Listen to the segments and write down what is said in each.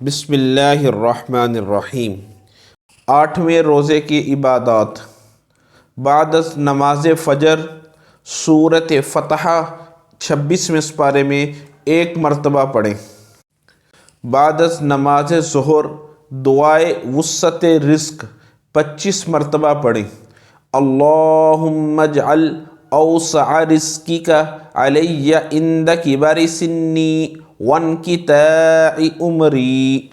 बिस्मिल्लाहिर्रहमानिर्रहीम। 8वें रोज़े की इबादत। बाद नमाज फ़जर सूरत फ़तह 26वें पारे में एक मरतबा पढ़ें। बाद नमाज ज़ुहर दुआए वुस्सत रिज़्क़ 25 मरतबा पढ़ें। अल्लाहुम्मा जअल औसअ रिज़्क़िका अलैया इंद किबारि सिन्नी वन्क़िताइ उमरी।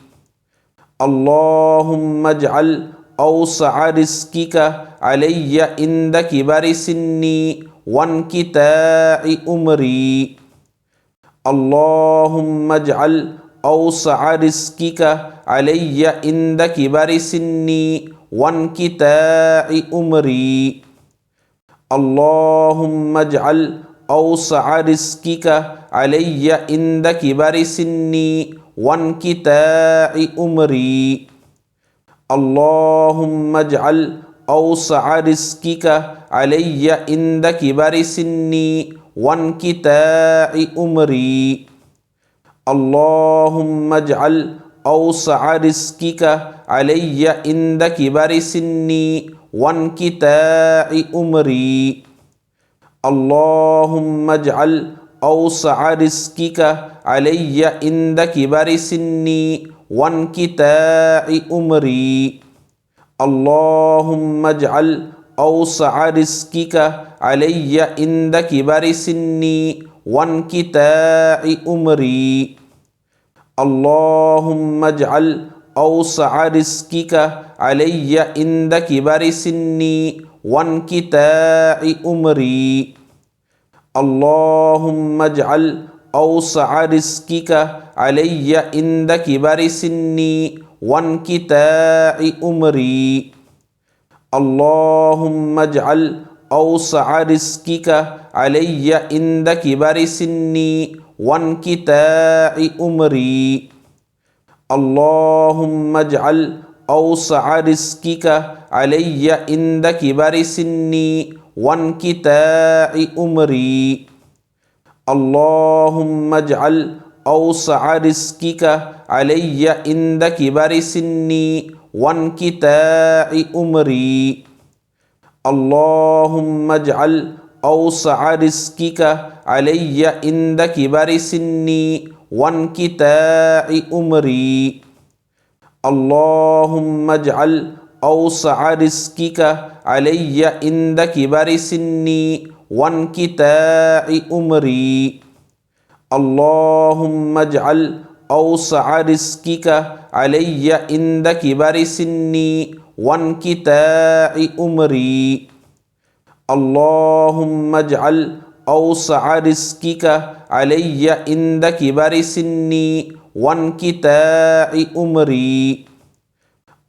अल्लाहुम्मा जअल औसअ रिज़्क़िका अलैया इंद किबारि सिन्नी वन्क़िताइ उमरी। अल्लाहुम्मा जअल औसअ रिज़्क़िका अलैया इंद किबारि सिन्नी वन्क़िताइ उमरी। अल्लाहुम्मा जअल औसअ रिज़्क़िका अलैया इंद किबारि सिन्नी वन्क़िताइ उमरी। अल्लाहुम्मा जअल औसअ रिज़्क़िका अलैया इंद किबारि सिन्नी वन्क़िताइ उमरी। अल्लाहुम्मा जअल औसअ रिज़्क़िका अलैया इंद किबारि सिन्नी वन्क़िताइ उमरी। अल्लाहुम्मा जअल औसअ रिज़्क़िका अलैया इंद किबारि सिन्नी वन्क़िताइ उमरी। अल्लाहुम्मा जअल औसअ रिज़्क़िका अलैया इंद किबारि सिन्नी वन्क़िताइ उमरी। अल्लाहुम्मा जअल औसअ रिज़्क़िका अलैया इंद किबारि सिन्नी वन्क़िताइ उमरी। अल्लाहुम्मा जअल औसअ रिज़्क़िका अलैया इंद किबारि सिन्नी वन्क़िताइ उमरी। अल्लाहुम्मा जअल औसअ रिज़्क़िका अलैया इंद किबारि सिन्नी वन्क़िताइ उमरी। अल्लाहुम्मा जअल औसअ रिज़्क़िका अलैया इंद किबारि सिन्नी वन्क़िताइ उमरी। अल्लाहुम्मा जअल औसअ रिज़्क़िका अलैया इंद किबारि सिन्नी वन्क़िताइ उमरी। अल्लाहुम्मा जअल औसअ रिज़्क़िका अलैया इंद किबारि सिन्नी वन्क़िताइ उमरी। अल्लाहुम्मा जअल औसअ रिज़्क़िका अलैया इंद किबारि सिन्नी वन्क़िताइ उमरी। अल्लाहुम्मा जअल औसअ रिज़्क़िका अलैया इंद किबारि सिन्नी वन्क़िताइ उमरी। अल्लाहुम्मा जअल औसअ रिज़्क़िका अलैया इंद किबारि सिन्नी वन्क़िताइ उमरी।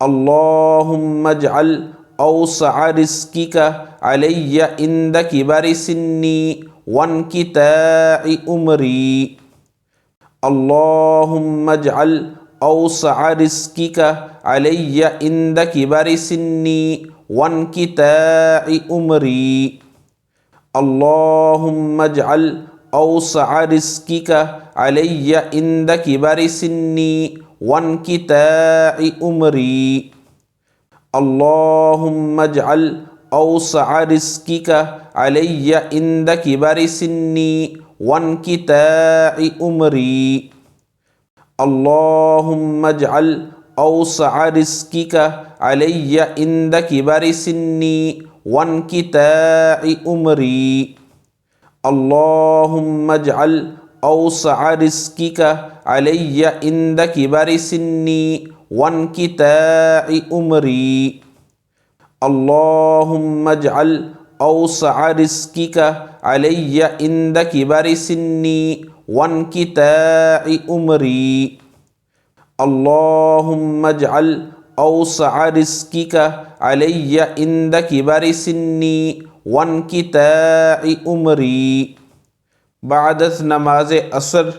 अल्लाहुम्मा जअल औसअ रिज़्क़िका अलैया इंद किबारि सिन्नी वन्क़िताइ उमरी। अल्लाहुम्मा जअल औसअ रिज़्क़िका अलैया इंद किबारि सिन्नी वन्क़िताइ उमरी। अल्लाहुम्मा जअल औसअ रिज़्क़िका अलैया इंद किबारि सिन्नी वन्क़िताइ उमरी। अल्लाहुम्मा जअल औसअ रिज़्क़िका अलैया इंद किबारि सिन्नी वन्क़िताइ उमरी। अल्लाहुम्मा जअल औसअ रिज़्क़िका अलैया इंद किबारि सिन्नी वन्क़िताइ उमरी। अल्लाहुम्मा जअल औसअ रिज़्क़िका अलैया इंद किबारि सिन्नी वन्क़िताइ उमरी। अल्लाहुम्मा जअल औसअ रिज़्क़िका अलैया इंद किबारि सिन्नी वन्क़िताइ उमरी। अल्लाहुम्मा जअल औसअ रिज़्क़िका अलैया इंद किबारि सिन्नी वन्क़िताइ उमरी। बाद नमाज असर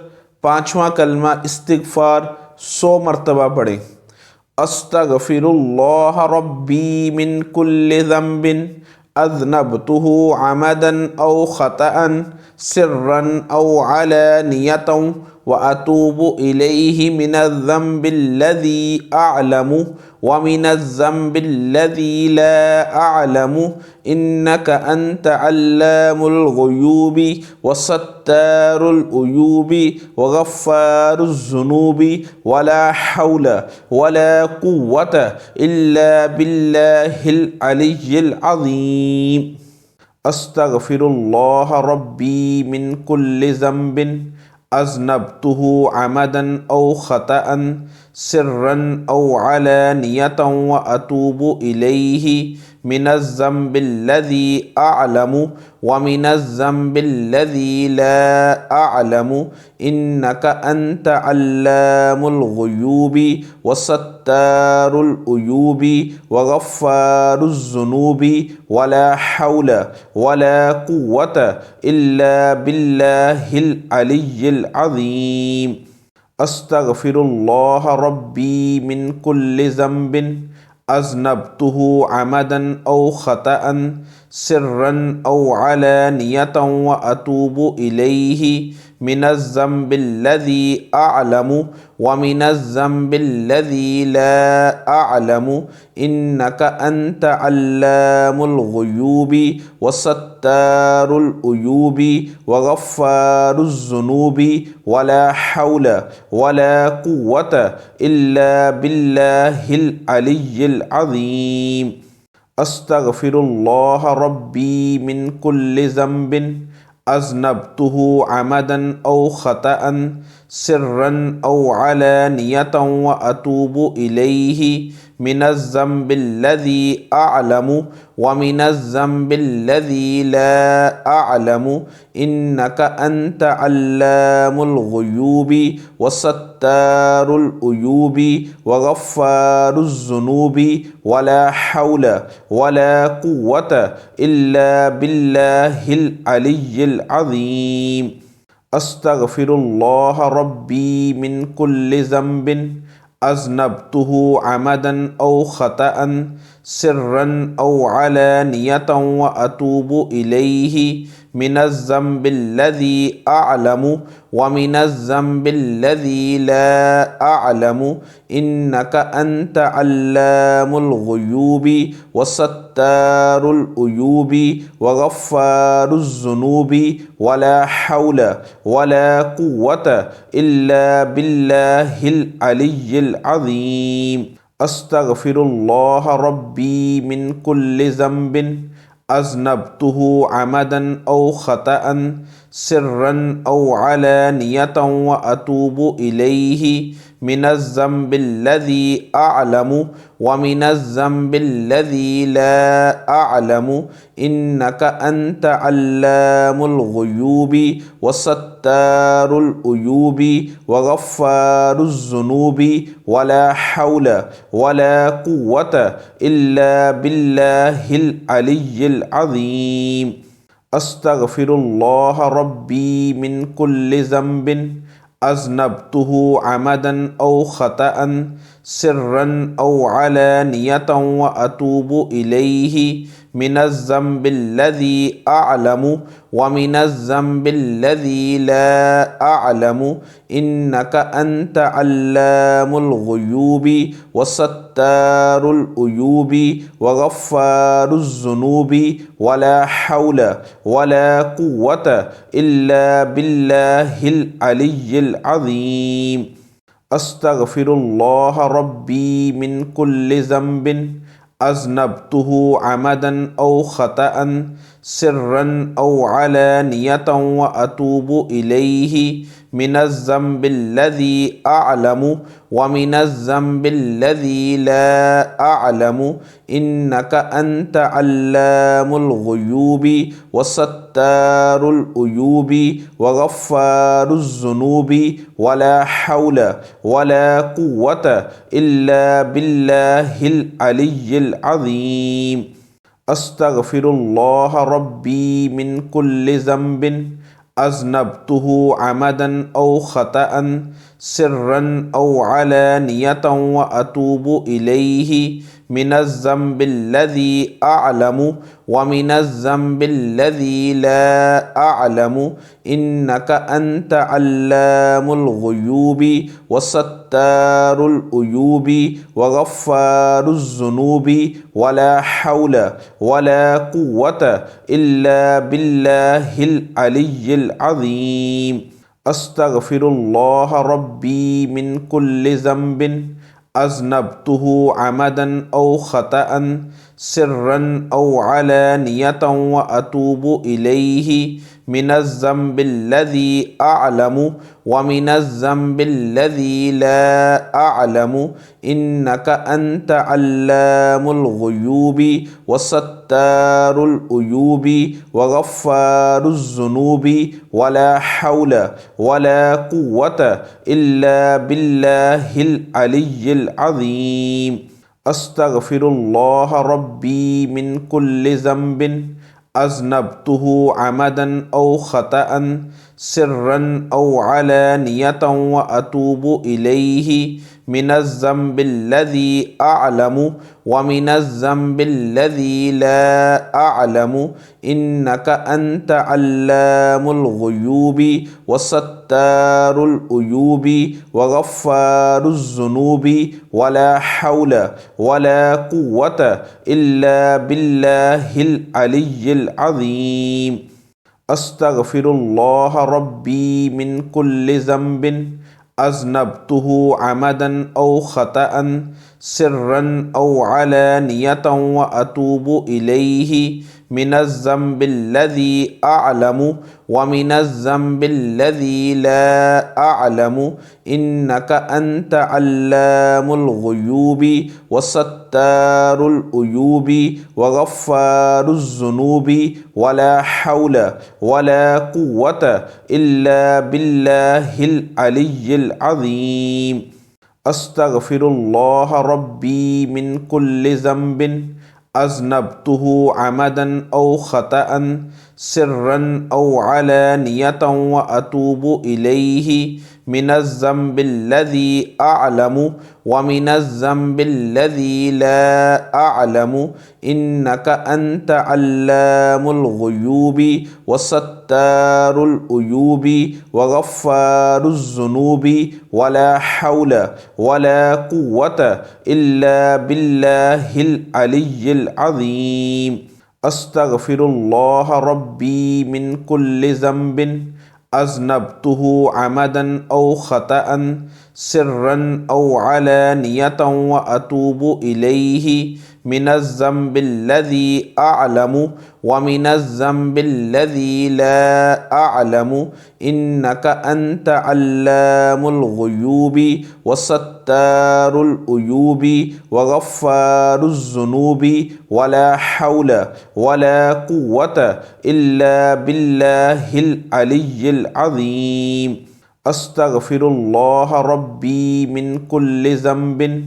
5वां कलमा इस्तिग़फ़ार 100 मरतबा पढ़ें। अस्तग़फ़िरुल्लाह रब्बी मिन कुल्लि ज़ंबिन अज़नबतुहु अमदन औ ख़तअन सिर्रन औ अलानियतन وأتوب إليه من الذنب الذي أعلم ومن الذنب الذي لا أعلم إنك أنت علام الغيوب وستار العيوب وغفار الذنوب ولا حول ولا قوة إلا بالله العلي العظيم. أستغفر الله ربي من كل ذنب أذنبته عمدا أو خطأ سرا أو علانية وأتوب إليه من الذنب الذي أعلم ومن الذنب الذي لا أعلم إنك أنت علام الغيوب وستار العيوب وغفار الذنوب ولا حول ولا قوة إلا بالله العلي العظيم. أستغفر الله ربي من كل ذنب أذنبته عمدا أو خطأ سرا أو علانية وأتوب إليه من الذنب الذي أعلم ومن الذنب الذي لا أعلم إنك أنت علام الغيوب وستار العيوب وغفار الذنوب ولا حول ولا قوة إلا بالله العلي العظيم. أستغفر الله ربي من كل ذنب أذنبته عمدا أو خطأ سرا أو علانية وأتوب إليه من الذنب الذي أعلم ومن الذنب الذي لا أعلم إنك أنت علام الغيوب وستار العيوب وغفار الذنوب ولا حول ولا قوة إلا بالله العلي العظيم. أستغفر الله ربي من كل ذنب أذنبته عمدا أو خطأ سرا أو علانية وأتوب إليه من الذنب الذي أعلم ومن الذنب الذي لا أعلم إنك أنت علام الغيوب وستار العيوب وغفار الذنوب ولا حول ولا قوة إلا بالله العلي العظيم. أستغفر الله ربي من كل ذنب أذنبته عمدا أو خطأ سرا أو علانية وأتوب إليه من الذنب الذي أعلم ومن الذنب الذي لا أعلم إنك أنت علام الغيوب وستار العيوب وغفار الذنوب ولا حول ولا قوة إلا بالله العلي العظيم. أستغفر الله ربي من كل ذنب أذنبته عمدا أو خطأ سرا أو علانية وأتوب إليه من الذنب الذي أعلم ومن الذنب الذي لا أعلم إنك أنت علام الغيوب وستار العيوب وغفار الذنوب ولا حول ولا قوة إلا بالله العلي العظيم. أستغفر الله ربي من كل ذنب أذنبته عمدا أو خطأ سرا أو علانية وأتوب إليه من الذنب الذي أعلم ومن الذنب الذي لا أعلم إنك أنت علام الغيوب وستار العيوب وغفار الذنوب ولا حول ولا قوة إلا بالله العلي العظيم. أستغفر الله ربي من كل ذنب أذنبته عمدا أو خطأ سرا أو علانية وأتوب إليه من الذنب الذي أعلم ومن الذنب الذي لا أعلم إنك أنت علام الغيوب وستار العيوب وغفار الذنوب ولا حول ولا قوة إلا بالله العلي العظيم. أستغفر الله ربي من كل ذنب أذنبته عمدا أو خطأ سرا أو علانية وأتوب إليه من الذنب الذي أعلم ومن الذنب الذي لا أعلم إنك أنت علام الغيوب وستار العيوب وغفار الذنوب ولا حول ولا قوة إلا بالله العلي العظيم. أستغفر الله ربي من كل ذنب أذنبته عمدا أو خطأ سرا أو علانية وأتوب إليه من الذنب الذي أعلم ومن الذنب الذي لا أعلم إنك أنت علام الغيوب وستار العيوب وغفار الذنوب ولا حول ولا قوة إلا بالله العلي العظيم. أستغفر الله ربي من كل ذنب أذنبته عمدا أو خطأ سرا أو علانية وأتوب إليه من الذنب الذي أعلم ومن الذنب الذي لا أعلم إنك أنت علام الغيوب وستار العيوب وغفار الذنوب ولا حول ولا قوة إلا بالله العلي العظيم. أستغفر الله ربي من كل ذنب أذنبته عمدا أو خطأ سرا أو علانية وأتوب إليه من الذنب الذي أعلم ومن الذنب الذي لا أعلم إنك أنت علام الغيوب وستار العيوب وغفار الذنوب ولا حول ولا قوة إلا بالله العلي العظيم. أستغفر الله ربي من كل ذنب أذنبته عمدا أو خطأ سرا أو علانية وأتوب إليه من الذنب الذي أعلم ومن الذنب الذي لا أعلم إنك أنت علام الغيوب وستار العيوب وغفار الذنوب ولا حول ولا قوة إلا بالله العلي العظيم. أستغفر الله ربي من كل ذنب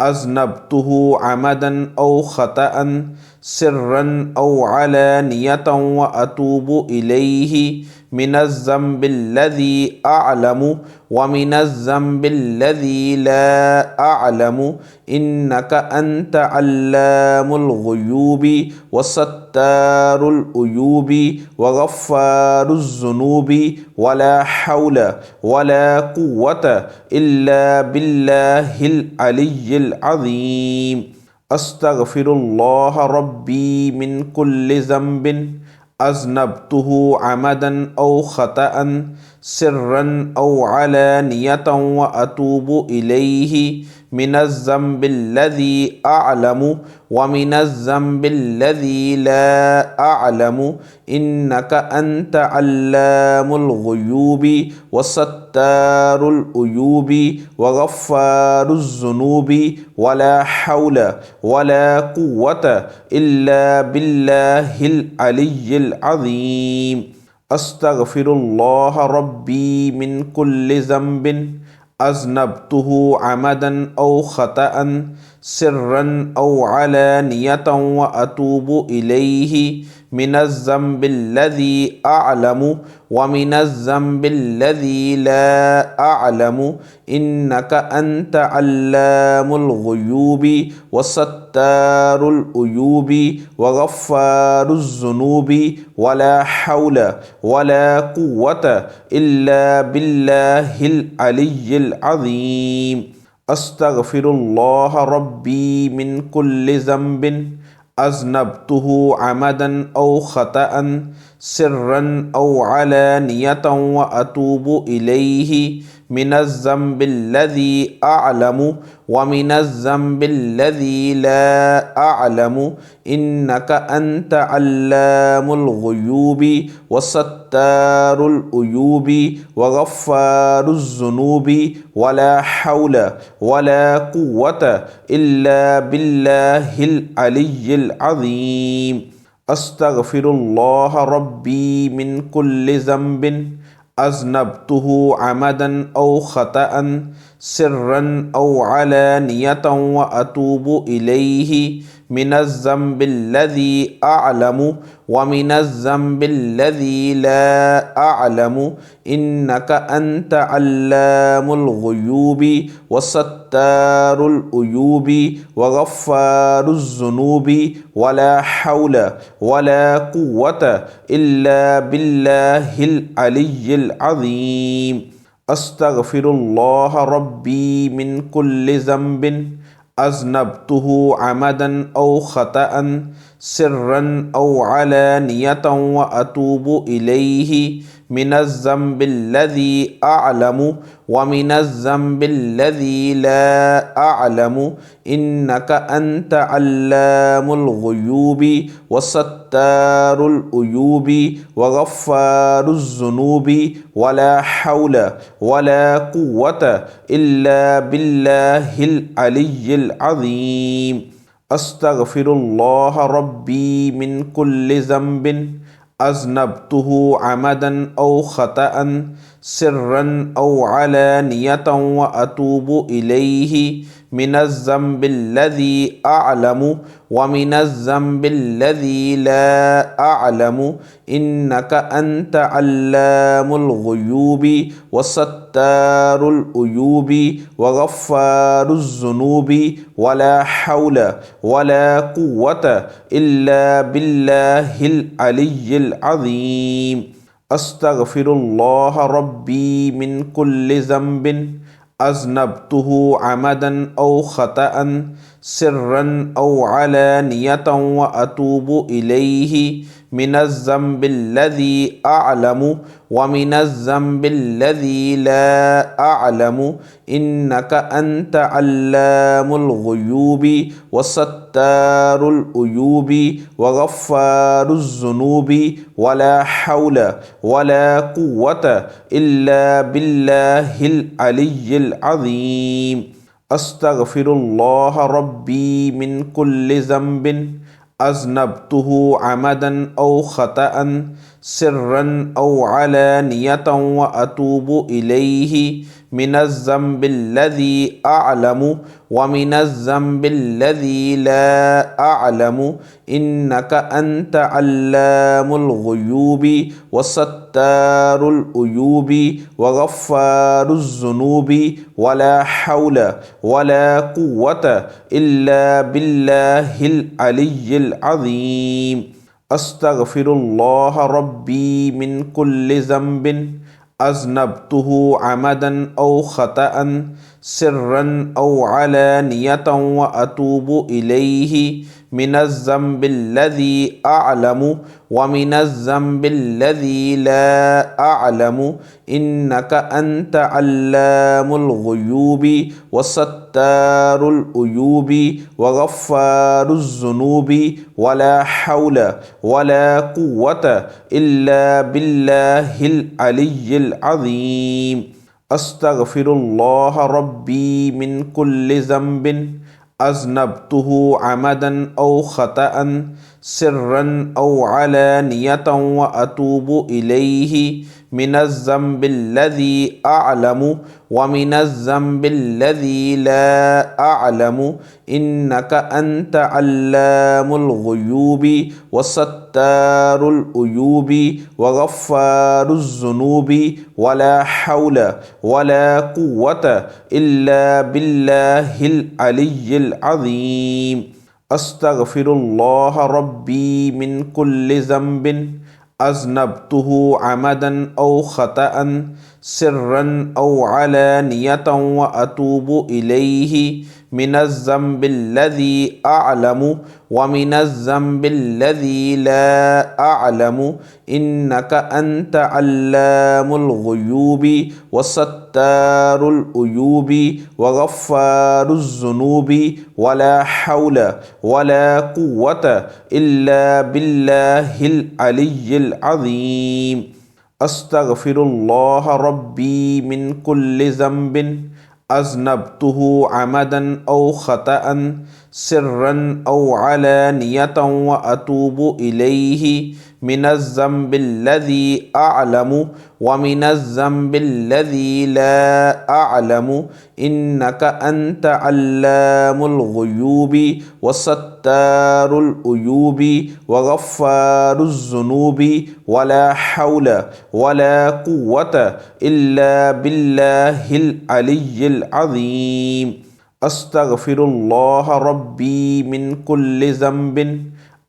أذنبته عمدا أو خطأ سرا أو علانية وأتوب إليه من الذنب الذي أعلم ومن الذنب الذي لا أعلم إنك أنت علام الغيوب وستار العيوب وغفار الذنوب ولا حول ولا قوة إلا بالله العلي العظيم. أستغفر الله ربي من كل ذنب أذنبته عمدا أو خطأ سرا أو علانية وأتوب إليه من الذنب الذي أعلم ومن الذنب الذي لا أعلم إنك أنت علام الغيوب وستار العيوب وغفار الذنوب ولا حول ولا قوة إلا بالله العلي العظيم. أستغفر الله ربي من كل ذنب أذنبته عمدا أو خطأ سرا أو علانية وأتوب إليه मिनज़्ज़म्बिल्लज़ी अअलमु व मिनज़्ज़म्बिल्लज़ी ला अअलमु इन्नका अंत अल्लामुल गुयूबी व सत्तारुल उयूबी व गफ़्फ़ारुज़ ज़ुनूबी वला हौल वला कुव्वत इल्ला बिल्लाहिल अलिय्यिल अज़ीम। अस्तगफिरुल्लाह रब्बी मिन कुल्लि ज़ंबिन अज़नबतुहु अमदन औ ख़तअन सिर्रन औ अलानियतन व अतूबु इलैहि मिनज़्ज़म्बिल्लज़ी अअलमु व मिनज़्ज़म्बिल्लज़ी ला अअलमु इन्नका अंत अल्लामुल गुयूबी व सत्तारुल उयूबी व गफ़्फ़ारुज़ ज़ुनूबी वला हौल वला कुव्वत इल्ला बिल्लाहिल अलिय्यिल अज़ीम। अस्तगफिरुल्लाह रब्बी मिन कुल्लि ज़ंबिन अज़नबतुहु अमदन औ ख़तअन सिर्रन औ अलानियतन व अतूबु इलैहि मिनज़्ज़म्बिल्लज़ी अअलमु व मिनज़्ज़म्बिल्लज़ी ला अअलमु इन्नका अंत अल्लामुल गुयूबी व सत्तारुल उयूबी व गफ़्फ़ारुज़ ज़ुनूबी वला हौल वला कुव्वत इल्ला बिल्लाहिल अलिय्यिल अज़ीम। अस्तगफिरुल्लाह रब्बी मिन कुल्लि ज़ंबिन अज़नबतुहु अमदन औ ख़तअन सिर्रन औ अलानियतन व अतूबु इलैहि मिनज़्ज़म्बिल्लज़ी अअलमु व मिनज़्ज़म्बिल्लज़ी ला अअलमु इन्नका अंत अल्लामुल गुयूबी व सत्तारुल उयूबी व गफ़्फ़ारुज़ ज़ुनूबी वला हौल वला कुव्वत इल्ला बिल्लाहिल अलिय्यिल अज़ीम। अस्तगफिरुल्लाह रब्बी मिन कुल्लि ज़ंबिन अज़नबतुहु अमदन औ ख़तअन सिर्रन औ अलानियतन व अतूबु इलैहि मिनज़्ज़म्बिल्लज़ी अअलमु व मिनज़्ज़म्बिल्लज़ी ला अअलमु इन्नका अंत अल्लामुल गुयूबी व सत्तारुल उयूबी व गफ़्फ़ारुज़ ज़ुनूबी वला हौल वला कुव्वत इल्ला बिल्लाहिल अलिय्यिल अज़ीम। अस्तगफिरुल्लाह रब्बी मिन कुल्लि ज़ंबिन अज़नबतुहु अमदन औ ख़तअन सिर्रन औ अलानियतन व अतूबु इलैहि मिनज़्ज़म्बिल्लज़ी अअलमु व मिनज़्ज़म्बिल्लज़ी ला अअलमु इन्नका अंत अल्लामुल गुयूबी व सत्तारुल उयूबी व गफ़्फ़ारुज़ ज़ुनूबी वला हौल वला कुव्वत इल्ला बिल्लाहिल अलिय्यिल अज़ीम। अस्तगफिरुल्लाह रब्बी मिन कुल्लि ज़ंबिन अज़नबतुहु अमदन औ ख़तअन सिर्रन औ अलानियतन व अतूबु इलैहि मिनज़्ज़म्बिल्लज़ी अअलमु व मिनज़्ज़म्बिल्लज़ी ला अअलमु इन्नका अंत अल्लामुल गुयूबी व सत्तारुल उयूबी व गफ़्फ़ारुज़ ज़ुनूबी वला हौल वला कुव्वत इल्ला बिल्लाहिल अलिय्यिल अज़ीम। अस्तगफिरुल्लाह रब्बी मिन कुल्लि ज़ंबिन अज़नबतुहु अमदन औ ख़तअन सिर्रन औ अलानियतन व अतूबु इलैहि मिनज़्ज़म्बिल्लज़ी अअलमु व मिनज़्ज़म्बिल्लज़ी ला अअलमु इन्नका अंत अल्लामुल गुयूबी व सत्तारुल उयूबी व गफ़्फ़ारुज़ ज़ुनूबी वला हौल वला कुव्वत इल्ला बिल्लाहिल अलिय्यिल अज़ीम। अस्तगफिरुल्लाह रब्बी मिन कुल्लि ज़ंबिन अज़नबतुहु अमदन औ ख़तअन सिर्रन औ अलानियतन व अतूबु इलैहि من الذنب الذي أعلم ومن الذنب الذي لا أعلم إنك أنت علام الغيوب وستار العيوب وغفار الذنوب ولا حول ولا قوة إلا بالله العلي العظيم. أستغفر الله ربي من كل ذنب أذنبته عمدا أو خطأ سرا أو علانية وأتوب إليه من الذنب الذي أعلم ومن الذنب الذي لا أعلم إنك أنت علام الغيوب وستار العيوب وغفار الذنوب ولا حول ولا قوة إلا بالله العلي العظيم. أستغفر الله ربي من كل ذنب أذنبته عمدا أو خطأ سرا أو علانية وأتوب إليه من الذنب الذي أعلم ومن الذنب الذي لا أعلم إنك أنت علام الغيوب وستار العيوب وغفار الذنوب ولا حول ولا قوة إلا بالله العلي العظيم. أستغفر الله ربي من كل ذنب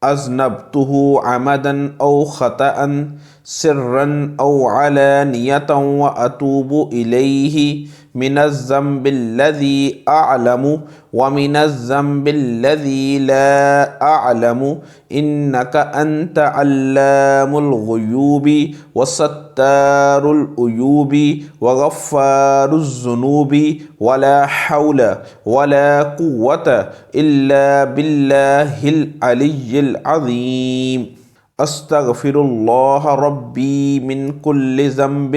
أذنبته عمدا أو خطأ سرا أو علانية وأتوب إليه من الذنب الذي أعلم ومن الذنب الذي لا أعلم إنك أنت علام الغيوب وستار العيوب وغفار الذنوب ولا حول ولا قوة إلا بالله العلي العظيم. أستغفر الله ربي من كل ذنب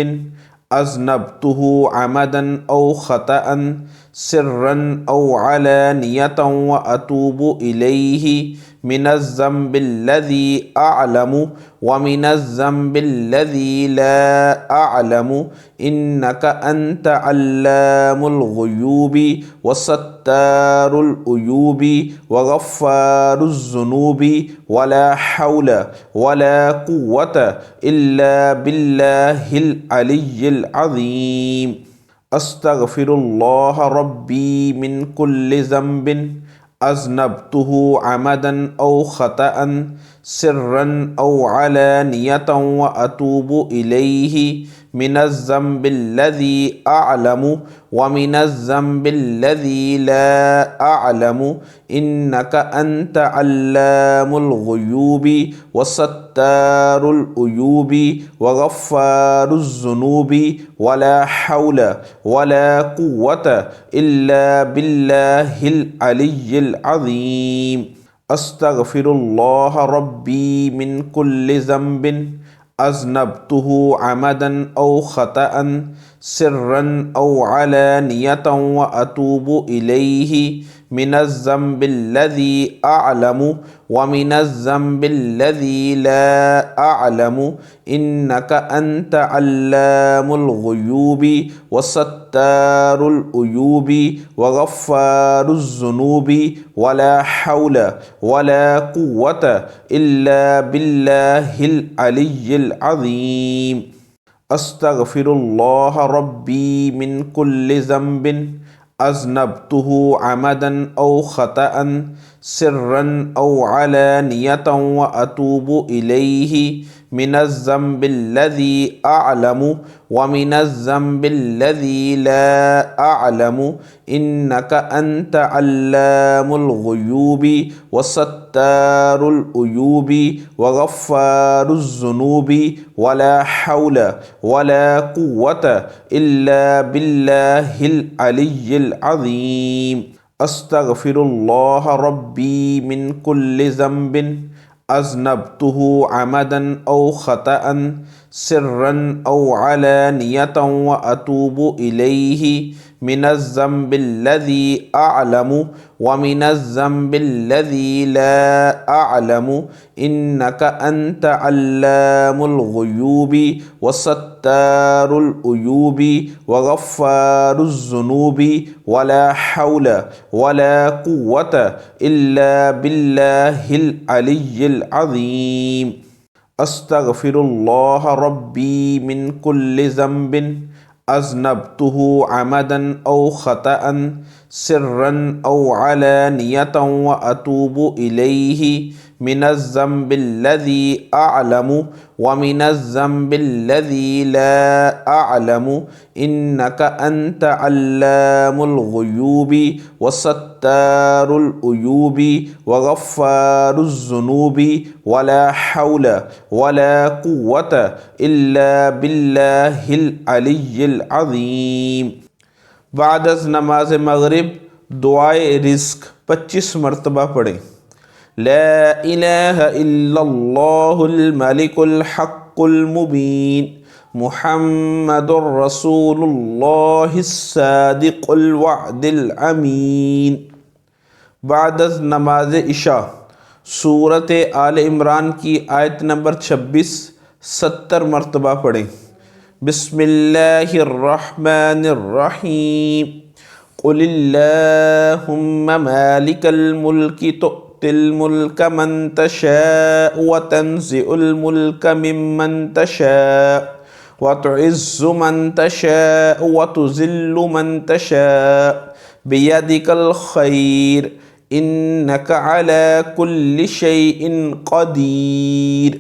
أذنبته عمدا أو خطأ سرا أو علانية وأتوب إليه من الذنب الذي أعلم ومن الذنب الذي لا أعلم إنك أنت علام الغيوب وستار العيوب وغفار الذنوب ولا حول ولا قوة إلا بالله العلي العظيم. أستغفر الله ربي من كل ذنب أذنبته عمدا أو خطأ سرا أو علانية وأتوب إليه من الذنب الذي أعلم ومن الذنب الذي لا أعلم إنك أنت علام الغيوب وستار العيوب وغفار الذنوب ولا حول ولا قوة إلا بالله العلي العظيم. أستغفر الله ربي من كل ذنب أذنبته عمدا أو خطأ سرا أو علانية وأتوب إليه من الذنب الذي أعلم ومن الذنب الذي لا أعلم إنك أنت علام الغيوب وستار العيوب وغفار الذنوب ولا حول ولا قوة إلا بالله العلي العظيم. أستغفر الله ربي من كل ذنب أذنبته عمدا أو خطأ سرا أو علانية وأتوب إليه من الذنب الذي أعلم ومن الذنب الذي لا أعلم إنك أنت علام الغيوب وستار العيوب وغفار الذنوب ولا حول ولا قوة إلا بالله العلي العظيم. أستغفر الله ربي من كل ذنب أذنبته عمدا أو خطأ سرا أو علانية وأتوب إليه मिनज़्ज़म्बिल्लज़ी अअलमु व मिनज़्ज़म्बिल्लज़ी ला अअलमु इन्नका अंत अल्लामुल गुयूबी व सत्तारुल उयूबी व गफ़्फ़ारुज़ ज़ुनूबी वला हौला वला कुव्वता इल्ला बिल्लाहिल अलिय्यिल अज़ीम। अस्तगफिरुल्लाह रब्बी मिन कुल्लि ज़ंबिन अज़नबतुहु अमदन औ ख़तअन सिर्रन औ अलानियतन व अतूबु इलैहि मिनज़्ज़म्बिल्लज़ी अअलमु व मिनज़्ज़म्बिल्लज़ी ला अअलमु इन्नका अंत अल्लामुल गुयूबी व सत्तारुल उयूबी व गफ़्फ़ारुज़ ज़ुनूबी वला हौला वला कुव्वता इल्ला बिल्लाहिल अलिय्यिल अज़ीम। बादज़ नमाज मग़रिब दुआए रिज़्क़ 25 मरतबा पढ़ें। ला इलाहा इल्लल्लाहुल मलिकुल हक़्क़ुल मुबीन मुहम्मदुर रसूलुल्लाहिस सादिक़ुल वअदिल अमीन। बादज़ नमाज इशा सूरत आल इमरान की आयत नंबर 26 70 मरतबा पढ़ें। बिस्मिल्लाहिर रहमानिर रहीम। क़ुलिल्लाहुम्मा मालिकल मुल्कि तु'तिल मुल्का मन तशाअ व तंज़िउल मुल्का मिम्मन तशाअ व तुइज़्ज़ु मन तशाअ व तुज़िल्लु मन तशाअ बियदिकल खैर इन्नका अला कुल्लि शैइन क़दीर।